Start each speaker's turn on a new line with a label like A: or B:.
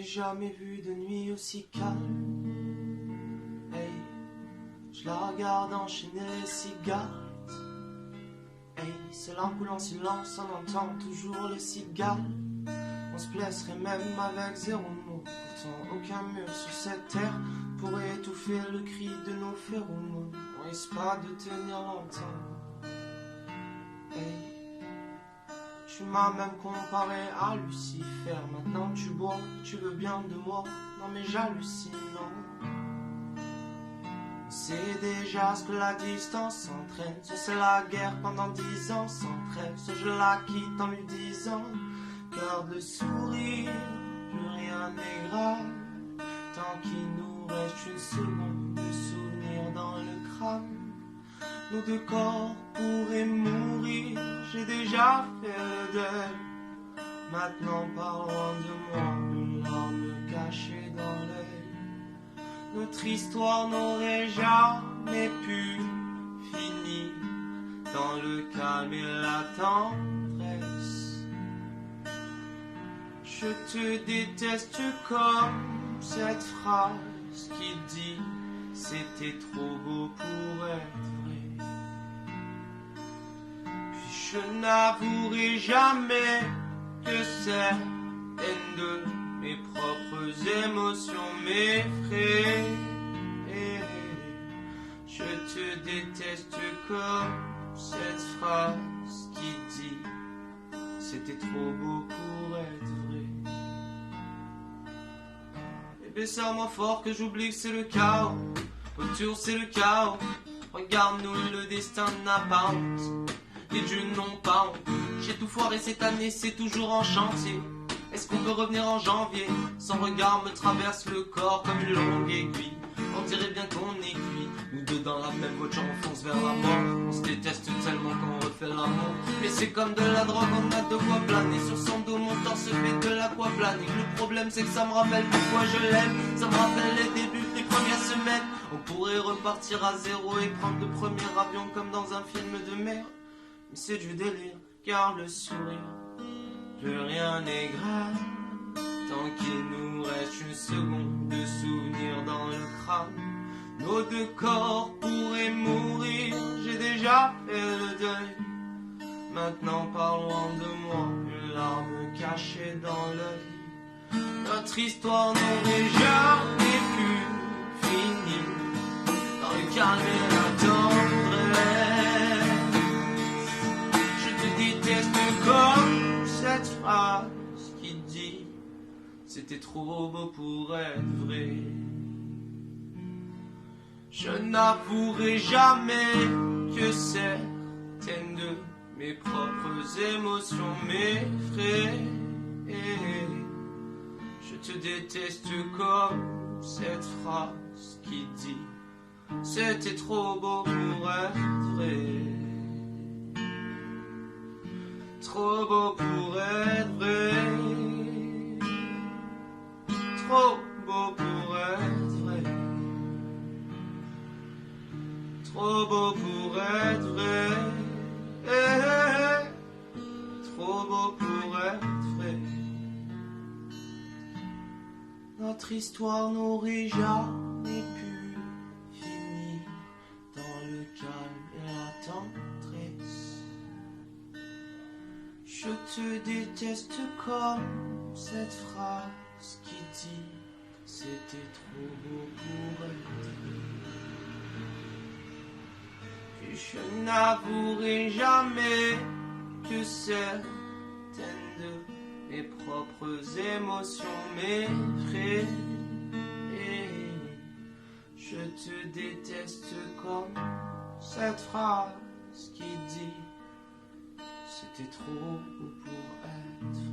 A: jamais vu de nuit aussi calme. Hey, je la regarde enchaîner les cigarettes. Hey, c'est l'un coule en silence, on entend toujours les cigales. On se blesserait même avec zéro mot. Pourtant aucun mur sur cette terre pourrait étouffer le cri de nos phéromones. On risque pas de tenir longtemps. Hey, tu m'as même comparé à Lucifer. Maintenant tu bois, tu veux bien de moi. Non mais j'hallucine, non. C'est déjà ce que la distance entraîne. Soit c'est la guerre pendant 10 ans sans trêve, soit je la quitte en lui disant garde le sourire, plus rien n'est grave. Tant qu'il nous reste une seconde de souvenir dans le crâne. Nos deux corps pourraient mourir, j'ai déjà fait le deuil. Maintenant parlons de moi, une larme cachée dans l'œil. Notre histoire n'aurait jamais pu finir dans le calme et la tendresse. Je te déteste comme cette phrase qui dit c'était trop beau pour être vrai. Puis je n'avouerai jamais que certaines de mes propres émotions m'effraient. Je te déteste comme cette phrase qui dit c'était trop beau pour être vrai. Bébé, serre-moi fort que j'oublie que c'est le chaos. Autour c'est le chaos. Regarde-nous, le destin n'a pas honte. Les dieux n'ont pas honte. J'ai tout foiré cette année, c'est toujours en chantier. Est-ce qu'on peut revenir en janvier? Son regard me traverse le corps comme une longue aiguille. On dirait bien qu'on est cuit. Nous deux dans la même voiture, on fonce vers la mort. On se déteste tellement qu'on refait l'amour. Mais c'est comme de la drogue, on a de quoi planer. Sur son dos, mon torse fait de l'aquaplaning. Le problème c'est que ça me rappelle pourquoi je l'aime. Ça me rappelle les débuts, les premières semaines. On pourrait repartir à zéro et prendre le premier avion comme dans un film de mer. Mais c'est du délire, car le sourire, plus rien n'est grave. Tant qu'il nous reste une seconde de souvenir dans le crâne. Nos deux corps pourraient mourir, j'ai déjà fait le deuil. Maintenant parlons de moi, une larme cachée dans l'œil. Notre histoire n'aurait jamais pu finir dans le calme et la tendresse. Je te déteste comme cette phrase qui dit c'était trop beau pour être vrai. Je n'avouerai jamais que certaines de mes propres émotions m'effraient. Je te déteste comme cette phrase qui dit c'était trop beau pour être vrai. Trop beau pour être vrai. Trop beau pour être vrai. Trop beau pour être vrai. Trop beau pour être vrai. Notre histoire n'aurait jamais pu finir dans le calme et la tendresse. Je te déteste comme cette phrase qui dit c'était trop beau pour être vrai. Puis je n'avouerai jamais que certaines de mes propres émotions m'effraient. Je te déteste comme cette phrase qui dit c'était trop beau pour être